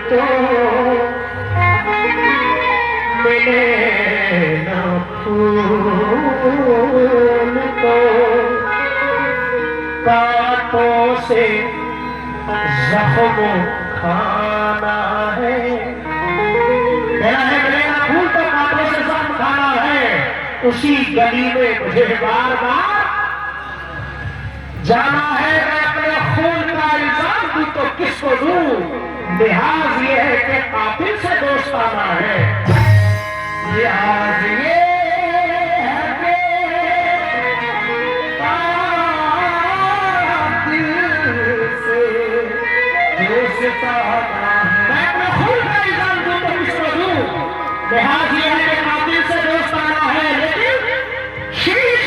तो मिले न फूल को कांटों से जख्म खाना है। मेरा है मिलेगा फूल तो कांटों से जख्म खाना है। उसी गली में मुझे बार बार जाना है। मैं अपने खून का इल्जाम दूं तो किसको दूं? लिहाज ये है कि कातिल से दोस्ताना है। लिहाज ये है कि कातिल से दोस्ताना है। मैं अपने खून का इल्जाम दूं तो किसको दूं? लिहाज ये है कि कातिल से दोस्ताना है। लेकिन शीश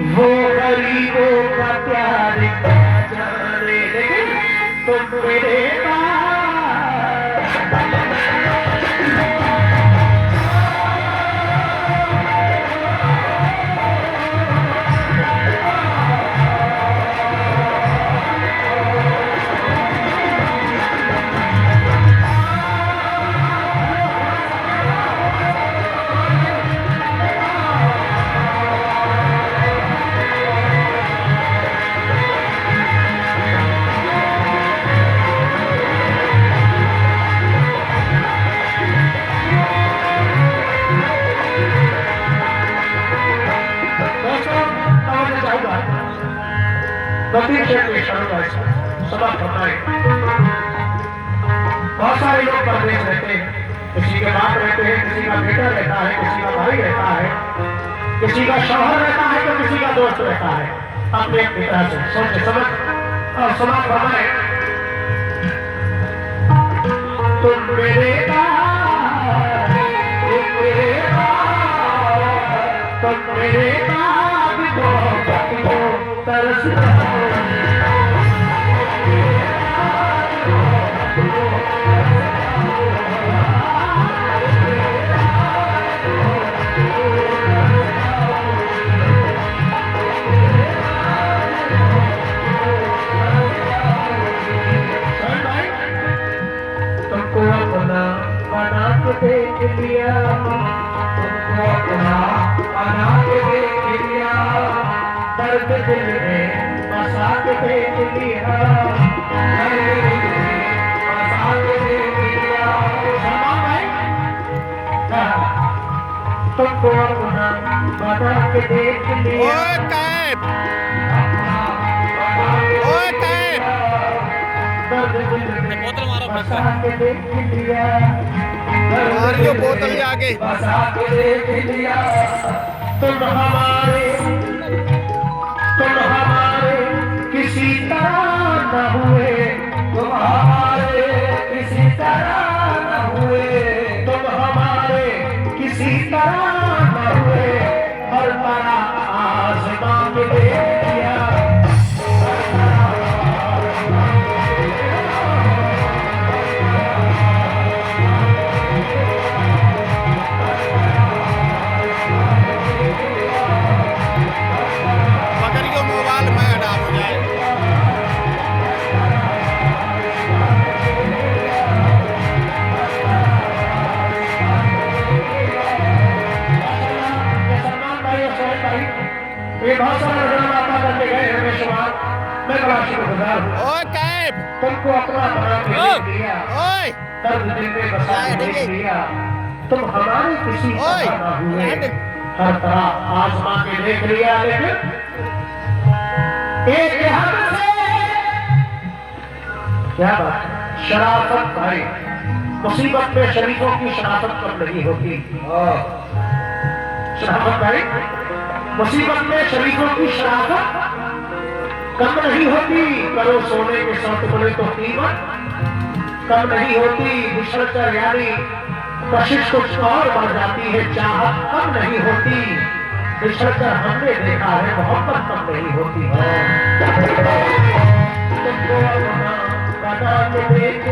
वो गरीबों का प्यार क्या जाने। लेकिन तुम मेरे समाप्त होता है। बहुत सारे लोग परदेश रहते हैं। किसी के बाप रहते हैं, किसी का बेटा रहता है, किसी का भाई रहता है, किसी का शौहर रहता है तो किसी का दोस्त रहता है। अपने पिता से सोच समझ और समाप्त होता है। तुम मेरे तरसता देख लिया, तुमको अपना बना के देख लिया, दर्द दिल में बसा के देख लिया, दर्द दिल में बसा के देख लिया। तुमको अपना बना के देख लिया, दर्द दिल में बसा के देख लिया, मारियो बोतल आगे। तुम हमारे किसी तरह न हुए, तुम हमारे किसी तरह न हुए, तुम हमारे किसी तरह न हुए। हर तरह आसमां के दिया, बहुत सारा ड्रामा करके गए रमेश कुमार। मैं बड़ा शुक्रगुजार हूँ। तुमको अपना बना के देख लिया, दर्द दिल में बसा के देख लिया। तुम हमारे किसी तरह न हुए, हर तरह आसमां के देख लिया। लेकिन एक हद से क्या बात है, शराफत भाई, मुसीबत में शरीफों की शराफत कम नहीं होती। शराफत भाई, मुसीबत में शरीफों की शराफत कम नहीं होती। करो सोने के 100 टुकड़े तो कीमत कम नहीं होती। बिछड़ कर यारी कशिश कुछ और बढ़ जाती है, चाहत कम नहीं होती। बिछड़ कर हमने देखा है, मोहब्बत कम नहीं होती है। तुमको अपना बना के देख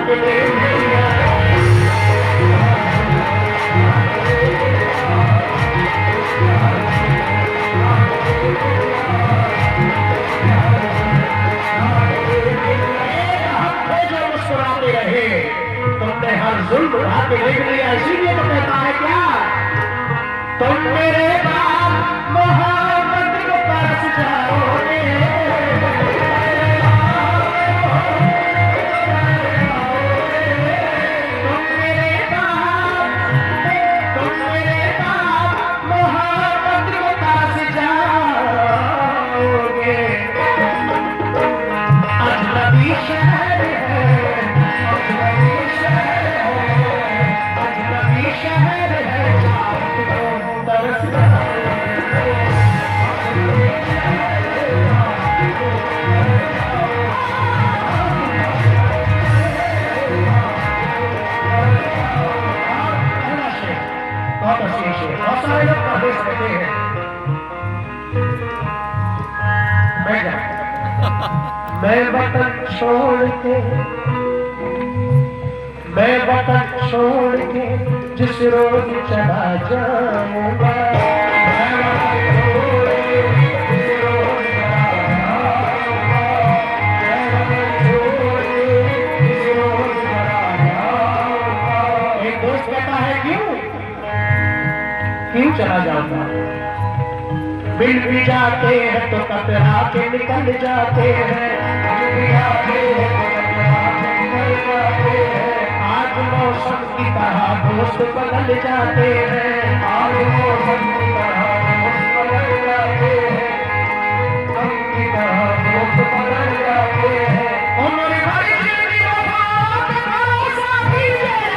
के ले लिया। जो मुस्कुराते रहे तुमने हर जुल्म उठा के देख लिया, इसीलिए तो कहता है क्या, तुम मेरे बाप मोहम्मद को तरस जाओगे। बहुत सारे लोग प्रदेश रहते हैं, मैं वतन छोड़ के जिस रोज चला जाऊंगा, एक दोस्त कहता है क्यों चला जाऊंगा, मिल भी जाते हैं तो कतरा के निकल जाते हैं, आज मौसम की तरह दोस्त बदल जाते हैं, आज मौसम की तरह दोस्त बदल जाते हैं, की तरह दोस्त बदल जाते हैं। उम्र भर की वफा का भरोसा कीजिए,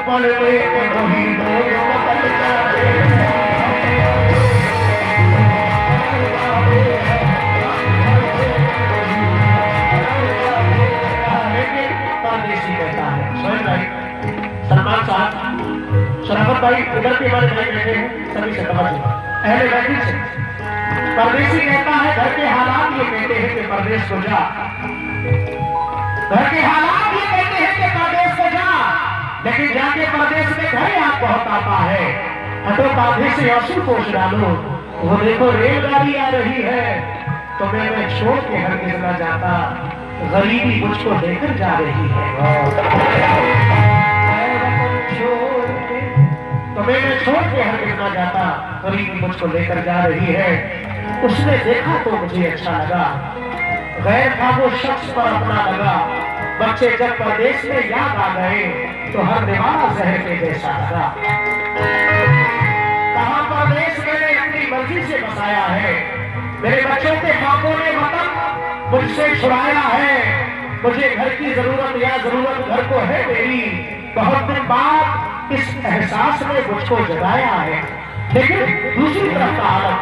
पड़े के वही लोग बदल जाते हैं। लेकिन परदेसी कहता है, सोहेल भाई, सलमान साहब, शराफत भाई, इधर के हमारे भाई बैठे हैं, सभी से तवज्जो, अहले बैठी से। परदेसी कहता है घर के हालात ये कहते हैं कि परदेश को जा, घर के हालात ये कहते हैं कि परदेश को जा, लेकिन जाके परदेश में घर याद बहुत आता है। हटो कांधे से आंसू पोंछ डालो, वो देखो रेलगाड़ी आ रही है, तुम्हें मैं छोड़ के हरगिज न जाता, गरीबी मुझको लेकर जा रही है। तुम्हें मैं छोड़ के हरगिज न जाता, गरीबी मुझको लेकर जा रही है। उसने देखा तो मुझे अच्छा लगा, गैर था वो शख्स पर अपना लगा, बच्चे जब परदेश में याद आ गए तो हर दीवाना जहर के जैसा लगा। कहां परदेश मैंने अपनी मर्जी से बसाया है, मेरे बच्चों के बापों ने वतन मुझसे छुड़ाया है, मुझे घर की जरूरत या जरूरत घर को है मेरी, बहुत दिन बाद इस एहसास ने मुझको जगाया है। लेकिन दूसरी तरफ का हालत,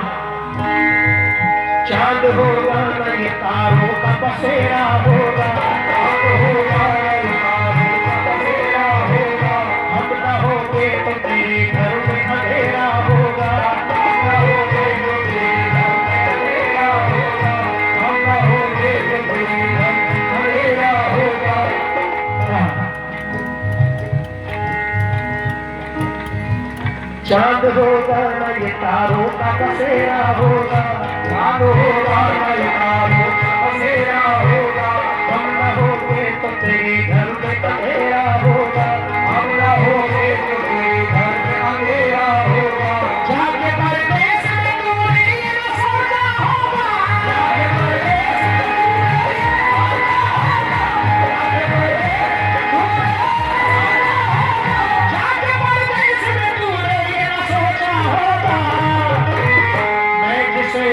चांद होगा न ये तारों का बसेरा होगा, चांद होगा न ये तारों का बसेरा होगा, हम न होंगे तो तेरे घर में अंधेरा होगा, हम न होंगे तो तेरे घर में अंधेरा होगा, हम न होंगे तो तेरे घर में अंधेरा होगा। चांद होगा न ये तारों का बसेरा होगा, चांद होगा न ये तारों का बसेरा होगा, हम न होंगे तो तेरे घर में अंधेरा होगा, हम न होंगे तो तेरे घर में अंधेरा होगा। जाके परदेश में तूने ये न सोचा होगा, जाके परदेश में तूने ये न सोचा होगा, मैं जिसे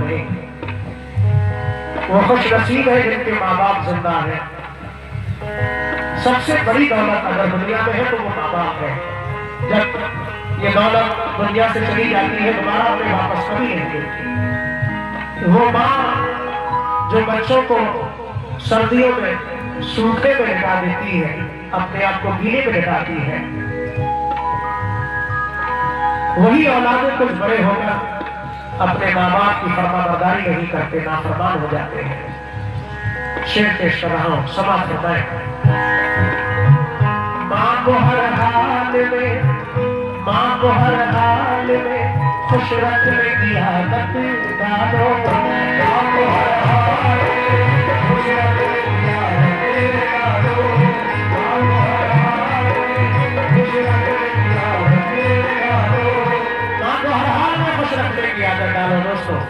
नहीं। वो खुश नसीब है जिनके माँ बाप जिंदा है। सबसे बड़ी दौलत अगर दुनिया में है तो वो माँ बाप है। जब ये दौलत दुनिया से चली जाती है दोबारा हमें वापस कभी नहीं मिलती। वो माँ जो बच्चों को सर्दियों में सूखे में लिटा देती है, अपने आप को गीले में लिटाती है, वही औलादे कुछ बड़े होकर अपने माँ बाप की फरमाबरदारी नहीं करते, नाफरमान हो जाते हैं। शेर पेश कर रहा हूं, समाप्त होता है। माँ को हर हाल में, माँ को हर हाल में खुश रखने की आदत डालो। माँ को हर हाल में खुश रखने की आदत डालो। माँ को हर हाल में खुश रखने की आदत डालो। माँ को हर हाल में खुश रखने की आदत डालो। दोस्तों,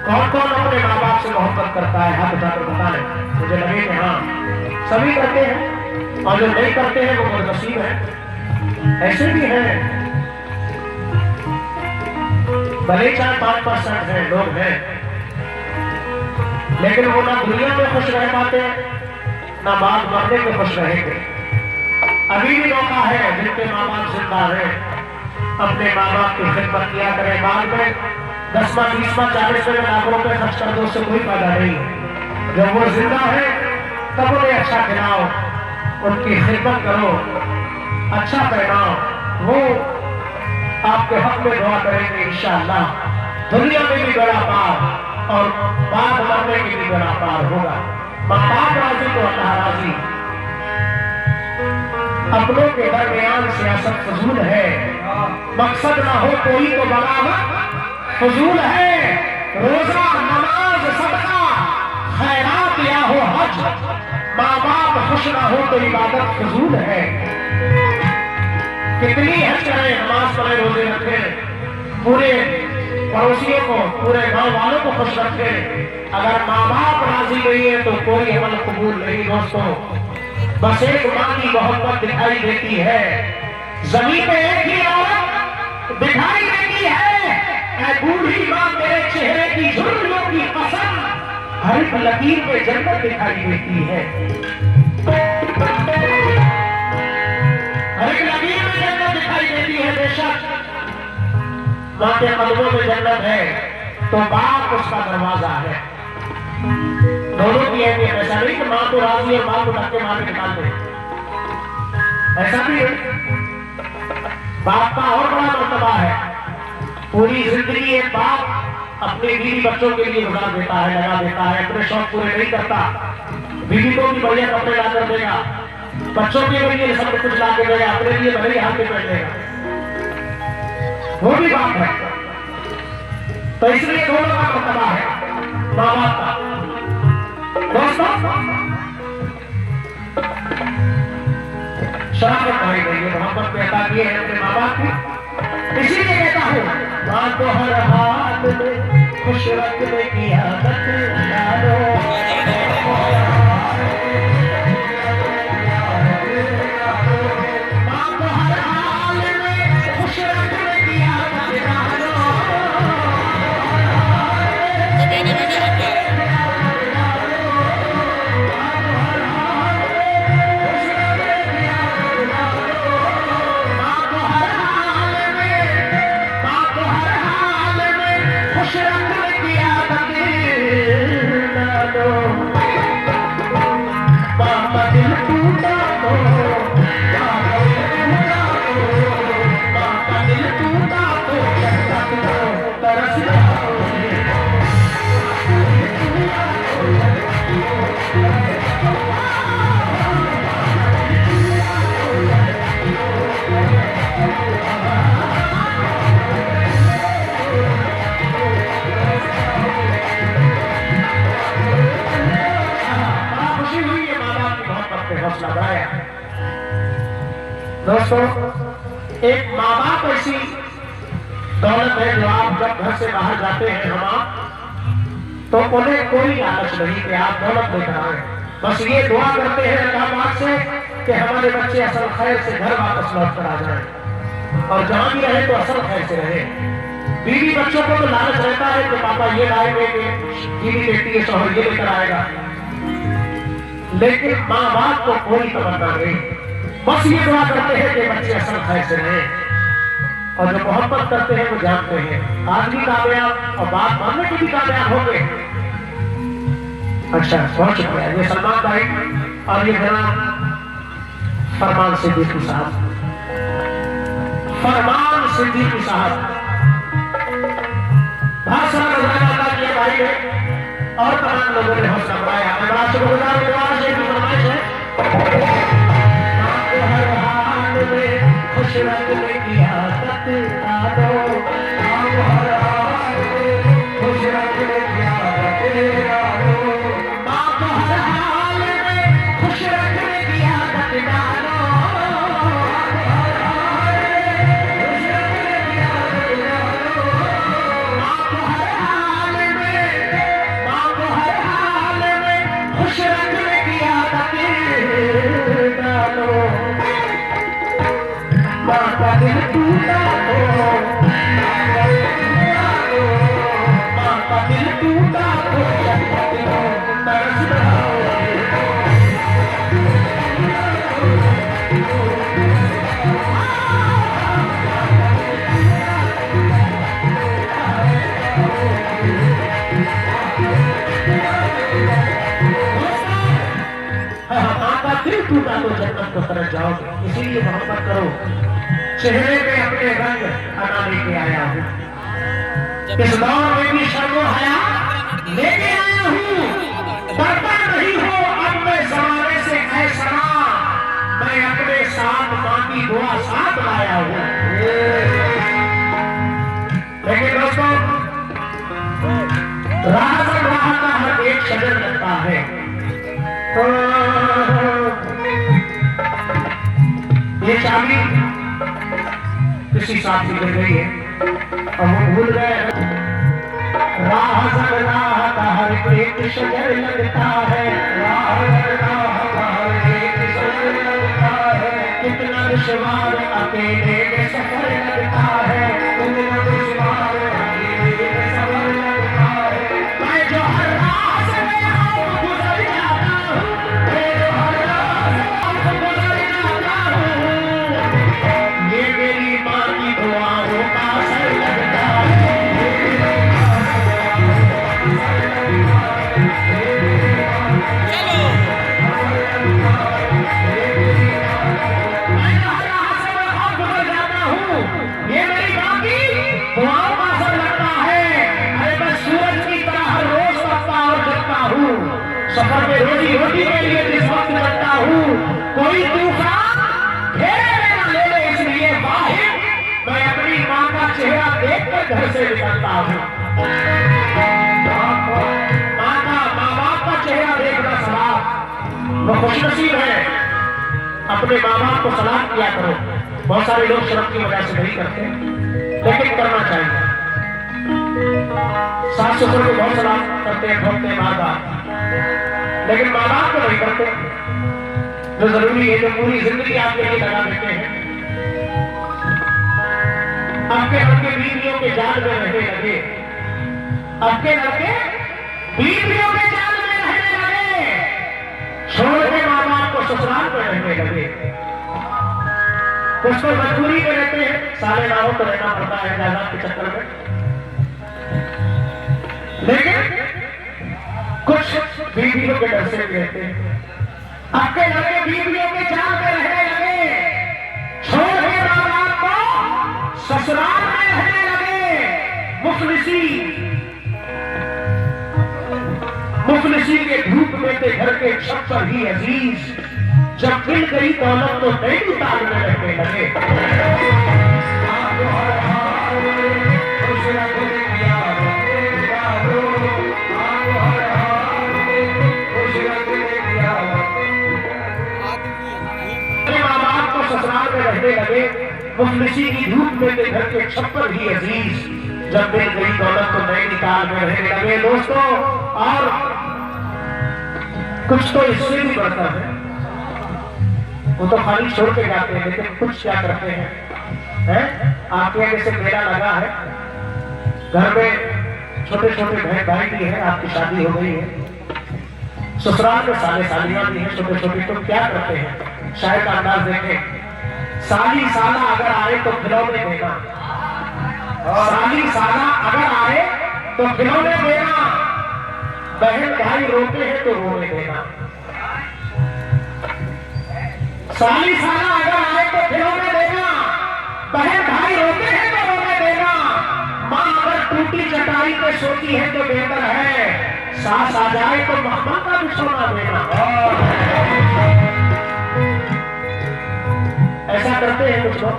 कौन कौन अपने माँ बाप से मोहब्बत करता है? हाथ उठाकर बताएं। मुझे लगे कि हाँ सभी करते हैं, और जो नहीं करते हैं वो बदनसीब है। ऐसे भी हैं, भले 4-5% है लोग हैं, लेकिन वो ना दुनिया में खुश रह पाते ना बाद मरने में खुश रहेंगे। अभी भी मौका है जिनके माँ बाप जिंदा है, अपने माँ बाप की खिदमत किया करें। बाद में 10वां 20वां 40वें लाख रुपए खर्च कर दो, उससे कोई फायदा नहीं है। जब वो जिंदा है तब उन्हें अच्छा खिलाओ, उनकी खिदमत करो, अच्छा पहनाओ। वो आपके हक में दुआ करेंगे इंशाअल्लाह। दुनिया में भी बड़ा पार और बाद मरने में भी बड़ा पार होगा। माँ बाप राजी तो अल्लाह राजी। अपनों के दरमियान सियासत फजूल है, मकसद ना हो कोई तो बगावत फजूल है। रोजा नमाज सदका खैरात या हो हज, माँ बाप खुश ना हो तो इबादत फजूल है। कितनी हज करें, नमाज पढ़े, रोजे रखे, पूरे पड़ोसियों को, पूरे गांव वालों को खुश रखे, अगर माँ बाप राजी नहीं है तो कोई अमल कबूल नहीं। दोस्तों, बस एक माँ की मोहब्बत दिखाई देती है, जमीन में एक ही औरत दिखाई देती है। ऐ बूढ़ी माँ तेरे चेहरे की झुर्रियों की कसम, हर एक लकीर में जन्नत दिखाई देती है। हर एक लकीर में जन्नत दिखाई देती है। बेशक माँ के कदमों में जन्नत है तो बाप उसका दरवाजा है। दोनों की अहमियत ऐसा नहीं कि माँ को राजी और बाप को धक्के मार के निकाल दे, ऐसा भी है। बाप का और बड़ा मर्तबा है। पूरी जिंदगी एक बाप अपने बीवी बच्चों के लिए गुजार देता है, लगा देता है, अपने शौक पूरे नहीं करता, बीवी को भी बढ़िया कपड़े ला कर देगा, बच्चों के लिए सब कुछ ला के देगा, अपने लिए भले हाथ में पहन देगा, वो भी बात है। तो इसलिए दोनों का मर्तबा है माँ बाप का। दोस्तों, शराफत भाई नहीं है, मोहब्बत में अता किए हैं अपने माँ बाप की। इसीलिए कहता हूँ, माँ को हर हाथ में खुश रखने की आदत डालो। दोस्तों, एक माँ बाप ऐसी दौलत है जो आप जब घर से बाहर जाते हैं हम तो उन्हें कोई लालच नहीं कि आप दौलत लेकर आए, बस ये दुआ करते हैं अल्लाह पाक से कि हमारे बच्चे असल खैर से घर वापस लौट कर आ जाए और जहां भी रहे तो असल खैर से रहे। बीवी बच्चों को तो लालच रहता है कि पापा ये लाएंगे, कि बीवी देखती है शौहर ये लेकर आएगा, लेकिन माँ बाप को कोई तमन्ना नहीं। बस ये दुआ करते हैं कि बच्चे असल खैर से रहें, और जो मोहब्बत करते हैं वो जानते हैं आज भी कामयाब और बात मानने के भी कामयाब हो गए। अच्छा, बहुत शुक्रिया। ये सलमान भाई और ये जनाब फरमान सिद्दीकी साहब, फरमान सिद्दीकी साहब बहुत सारा नजराना अदा किया भाई ने, और तमाम लोगों ने हौसला बढ़ाया। मैं बड़ा शुक्रगुजार हूं। से भी फरमाइश है, आपको हर हाल में खुश रखने की आदत डालो, आपको हर हाल में खुश रखने की आदत डालो, आपको हर हाल में खुश रखने की आदत डालो, खुश रखने की आदत डालो। माँ का दिल टूटा हो, माँ का दिल टूटा हो, तरस रहा हो। दिल टूटा तो जन्नत को तरफ जाओगे, इसीलिए मोहब्बत करो। चेहरे पे अपने रंग अना लेके आया हूँ, इस दौर में भी शर्मो हया लेके आया हूँ। डरता नहीं हो अब मैं जमाने से, ऐसा मैं अपने साथ मांगी दुआ साथ लाया हूँ। लेकिन दोस्तों, राह का हर एक शजर लगता है। ये चाबी किसी साथी मिल गई है और वो भूल गए। राह का हर एक शजर लगता है, राह का हर एक शजर लगता है, कितना दुश्वार अकेले में सफर लगता है, कितना दुश्वार अकेले में सफर लगता है। मैं जो हर राह से गुजर जाता हूँ, मैं जो हर राह से गुजर जाता हूँ, ये मेरी माँ की दुआओं का असर लगता है। ये मेरी माँ की दुआओं का असर लगता है। अरे मैं सूरज की तरह हर रोज लगता और जगता हूँ, सफर में रोजी रोटी के लिए जिस वक्त लगता हूँ, कोई तूफान घेरे में न ले ले, इसलिए वाहिद मैं अपनी माँ का चेहरा देखकर घर से निकलता हूँ। माँ बाप का चेहरा देखना सलाम, वो खुशनसीब है। अपने माँ बाप को सलाम किया करो। बहुत सारे लोग शर्म की वजह से नहीं करते, लेकिन करना चाहिए। सास ससुर को बहुत सलाम करते हैं, ठोकते हैं माँ बाप, लेकिन माँ बाप को नहीं करते। जो जरूरी है, जो पूरी जिंदगी आपके लिए लगा देते हैं, आपके लड़के बीवियों के जाल में रहने लगे, आपके लड़के बीवियों के जाल में रहने लगे, छोड़ के माँ बाप को ससुराल में रहने लगे। कुछ तो मजबूरी में रहते हैं, सारे नामों को रहना पड़ता है जायदाद के चक्कर में, लेकिन कुछ बीवियों के डर से भी रहते हैं। आपके लड़के बीवियों के जाल में रहने लगे, छोड़ के माँ बाप को ससुराल में रहने लगे। मुफलिसी के धूप में थे घर के छप्पर ही अजीज, जब मिल गई दौलत तो नैनीताल में रहने लगे। माँ बाप को ससुराल में रहने लगे, मुफलिसी की धूप में थे घर के छप्पर ही अजीज, जब मिल गई दौलत तो नैनीताल में रहने लगे। दोस्तों, और कुछ तो इससे भी बढ़ता है, वो तो खाली छोड़ के जाते हैं, लेकिन कुछ क्या करते हैं? आपके यहाँ जैसे मेला लगा है, घर में छोटे छोटे बहन भाई भी हैं, आपकी शादी हो गई है, ससुराल में साले सालियां भी हैं छोटे छोटे, तो क्या करते हैं शायद अंदाज देखें, साली साला अगर आए तो खिलौने देना, साली साला अगर आए तो खिलौने देना, बहन भाई रोते हैं तो रोने देना। साली साला अगर आए तो खिलौने देना, बहन भाई रोते हैं तो रोने देना, माँ अगर टूटी चटाई पे सोती है तो बेहतर है, सास आ जाए तो मामा का बिछोना देना। ऐसा करते हैं कुछ लोग,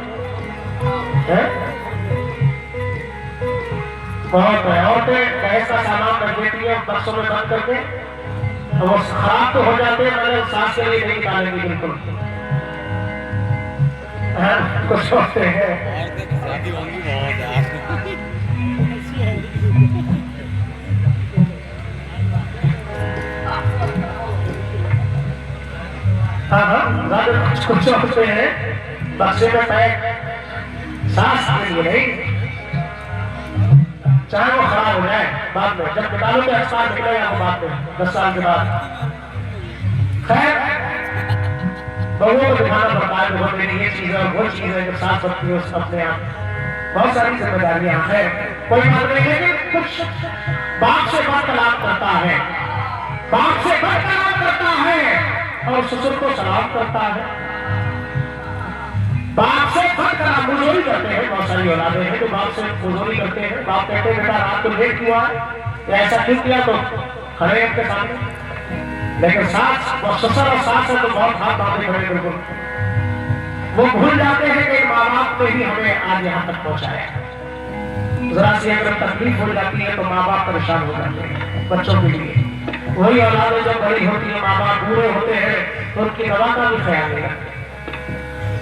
बहुत है। औरतें गैस का सामान रख देती है बक्सों में बंद करके, तो वो खराब तो हो जाते हैं, मैंने सास के लिए नहीं निकालेंगे बिल्कुल, कुछ सोचते हैं। हाँ कुछ सोचते हैं बक्से में पैक, सास के लिए नहीं, चाहे वो खराब हो जाए बाद में, जब निकालोगे अस्पताल निकलेगा वो बाद में 10 साल के बाद। खैर बहुओं को दिखाना पड़ता है कि मेरी ये चीज है वो चीज है, जो साफ रखती है उसका अपने आप बहुत सारी जिम्मेदारियां हैं। कोई बात नहीं है कि कुछ बाप से वार्तालाप करता है, बाप से वार्तालाप करता है और ससुर को सलाम करता है, बाप से वार्तालाप मुजोरी करते हैं। बहुत सारी औलादें हैं जो बाप से मुजोरी करते हैं, बाप कहते हैं बेटा रात को लेट हुआ है या ऐसा क्यों किया, तो खड़े आपके सामने। लेकिन सास और ससुर और सास है तो बहुत हाथ बांधे खड़े, बिल्कुल वो भूल जाते हैं कि माँ बाप ने ही हमें आज यहाँ तक पहुँचाया। जरा सी अगर तकलीफ हो जाती है तो माँ बाप परेशान हो जाते हैं बच्चों के लिए। वही औलादें जब बड़ी होती है, माँ बाप बूढ़े होते हैं तो उनकी दवा का भी ख्याल नहीं रखते।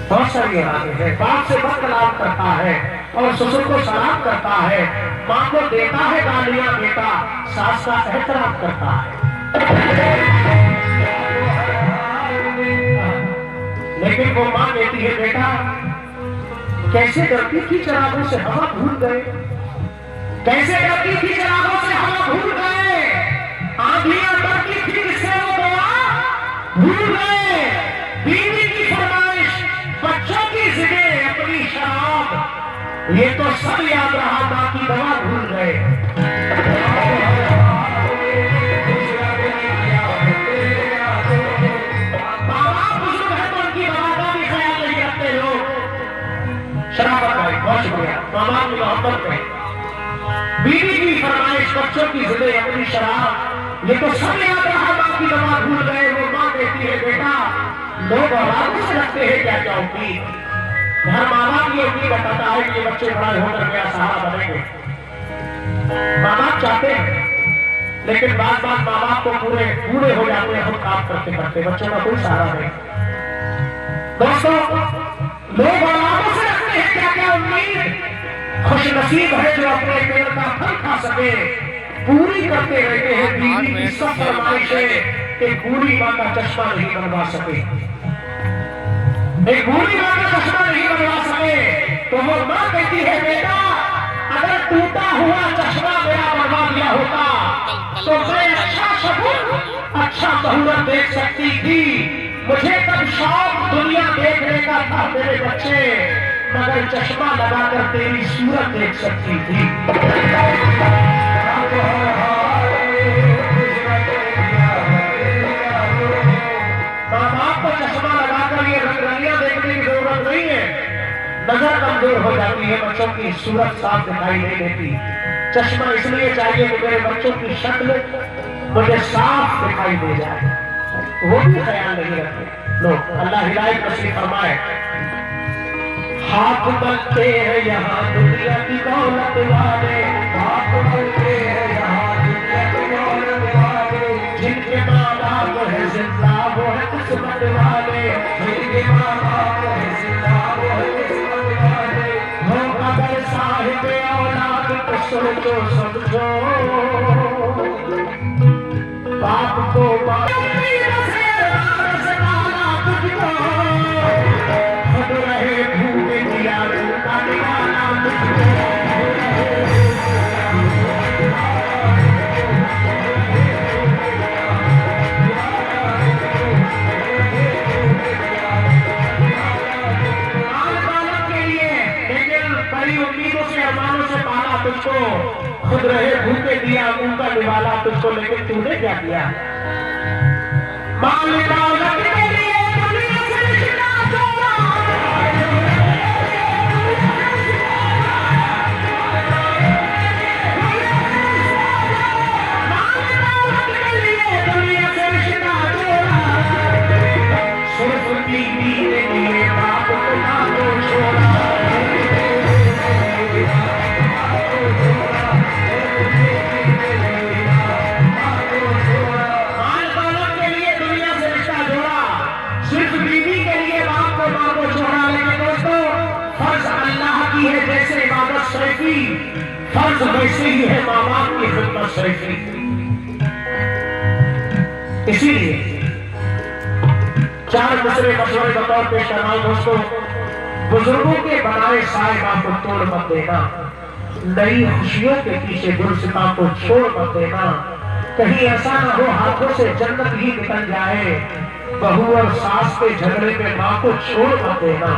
बहुत सारी औलादें हैं, बाप से वार्तालाप करता है और ससुर को सलाम करता है, माँ को देता है गालियां बेटा, सास का एहतराम करता है। लेकिन वो माँ कहती है बेटा कैसे डरती थी चिरागों से हवा भूल गए, कैसे डरती थी चिरागों से हवा भूल गए, आंधियां डरती थी किससे वो दवा भूल गए, बीवी की फरमाइश बच्चों की जिद अपनी शराब ये तो सब याद रहा, माँ की दवा भूल गए। शराबत भाई बहुत शुक्रिया, मामा की मोहब्बत में बीवी की फरमाइश बच्चों की जिद अपनी शराब ये तो सब याद रहा, माँ की दवा भूल गए। वो माँ कहती है बेटा लोग औलादों से रखते हैं क्या क्या उम्मीद, हर माँ बाप ये उम्मीद बताता है कि ये बच्चे बड़े होकर मेरा सहारा बनेंगे। माँ बाप चाहते हैं लेकिन बात माँ बाप को पूरे बूढ़े हो जाते हैं, हम काम करते करते बच्चों का कोई सहारा नहीं। दोस्तों लोग औलादों से रखते हैं क्या क्या उम्मीद, खुश नसीब है जो अपने पेड़ का फल खा सके, पूरी करते रहते हैं बीवी की सब फरमाइशें, एक बूढ़ी माँ का चश्मा नहीं बनवा सके, एक बूढ़ी माँ का चश्मा नहीं बनवा सके। तो वो माँ कहती है बेटा अगर टूटा हुआ चश्मा मेरा बनवा दिया होता तो मैं अच्छा शगुन अच्छा बहुरत देख सकती थी, मुझे तब शौक दुनिया देखने का था मेरे बच्चे, मगर चश्मा लगाकर तेरी सूरत देख सकती थी। माँ बाप को चश्मा लगाकर ये रंगरलियां देखने की जरूरत नहीं है, नजर कमजोर हो जाती है, बच्चों की सूरत साफ दिखाई नहीं देती। चश्मा इसलिए चाहिए कि मेरे बच्चों की शक्ल मुझे साफ दिखाई दे जाए, वो भी ख्याल नहीं रखते लोग। अल्लाह हिदायत नसीब फरमाए। हाथ बनते हैं यहाँ दुनिया की दौलत वाले, हाथ बनते हैं यहाँ दुनिया की दौलत वाले, जिनके माँ बाप है जिंदा वो है किस्मत वाले, जिनके माँ बाप है जिंदा वो है किस्मत वाले। हो अगर साहिब औलाद तो सोचो समझो, बाप को बाप रहे भूखे दिया तुझको, लेकिन तूने क्या किया? माल दौलत के लिए दुनिया से रिश्ता तोड़ा, माल दौलत के लिए दुनिया से रिश्ता तोड़ा, सिर्फ बीवी के लिए बाप को ना तो छोड़ा। जैसे इबादत शरीफी फर्ज, वैसे ही है माँ बाप की खिदमत शरीफी। इसीलिए चार दूसरे मशवरे बतौर पेश करना दोस्तों, बुजुर्गों के बनाए साए बाप को तोड़ मत देना, नई खुशियों के पीछे गुरसिता को छोड़ मत देना, कहीं ऐसा ना हो हाथों से जन्नत ही निकल जाए, बहू और सास के झगड़े में माँ को छोड़ मत देना।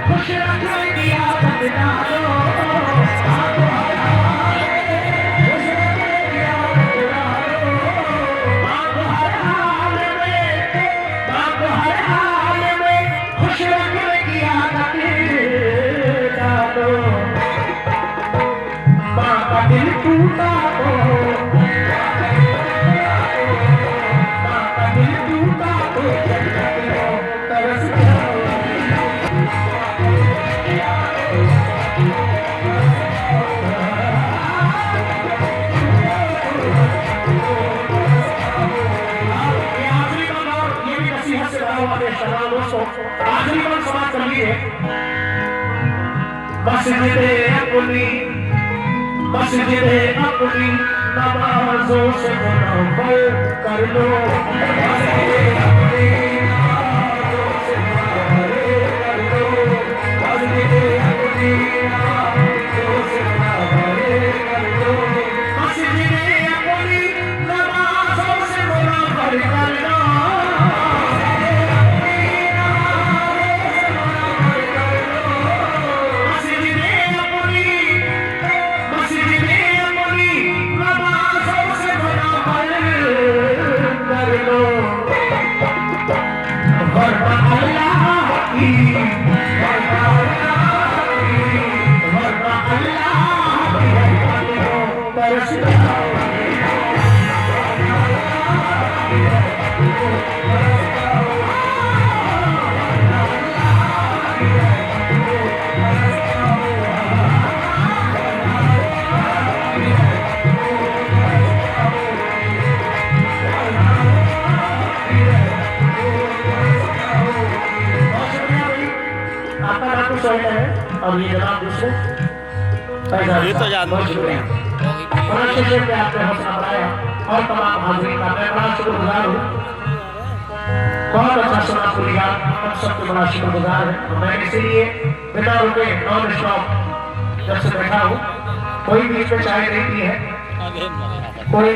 खुश रखने की आदत डालो, माँ को हर हाल में खुश रखने की आदत डालो, माँ को हर हाल में, माँ को हर हाल में खुश रखने की आदत डालो। माँ का दिल टूटा तो, माँ का दिल टूटा तो जन्नत को तरस जाओ। आखिरी बार समाज कर ली है। मस्जिदे अपनी, मस्जिदे अपनी नमाजों से मुनव्वर कर लो, मस्जिदे अपनी नमाजों से मुनव्वर कर लो, मस्जिदे अपनी नमाजों से मुनव्वर कर लो, मस्जिदे अपनी नमाजों से मुनव्वर कर लो। और ये जनाब दूसरे ये तो जानते हैं और अच्छे से आपने हौसला बढ़ाया और तमाम हाजिरीन का मैं बड़ा शुक्रगुजार हूँ। बहुत अच्छा सुना पूरी बात, हम सबके बड़ा शुक्रगुजार है। मैं इसीलिए बिना रुके नॉन स्टॉप जब से बैठा हूँ, कोई बीच में चाय नहीं पी है, कोई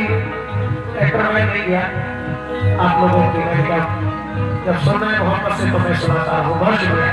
इंटरवेल नहीं किया आप लोगों की। मैं जब सुन रहे मोहब्बत से तो मैं सुनाता हूँ। बहुत शुक्रिया।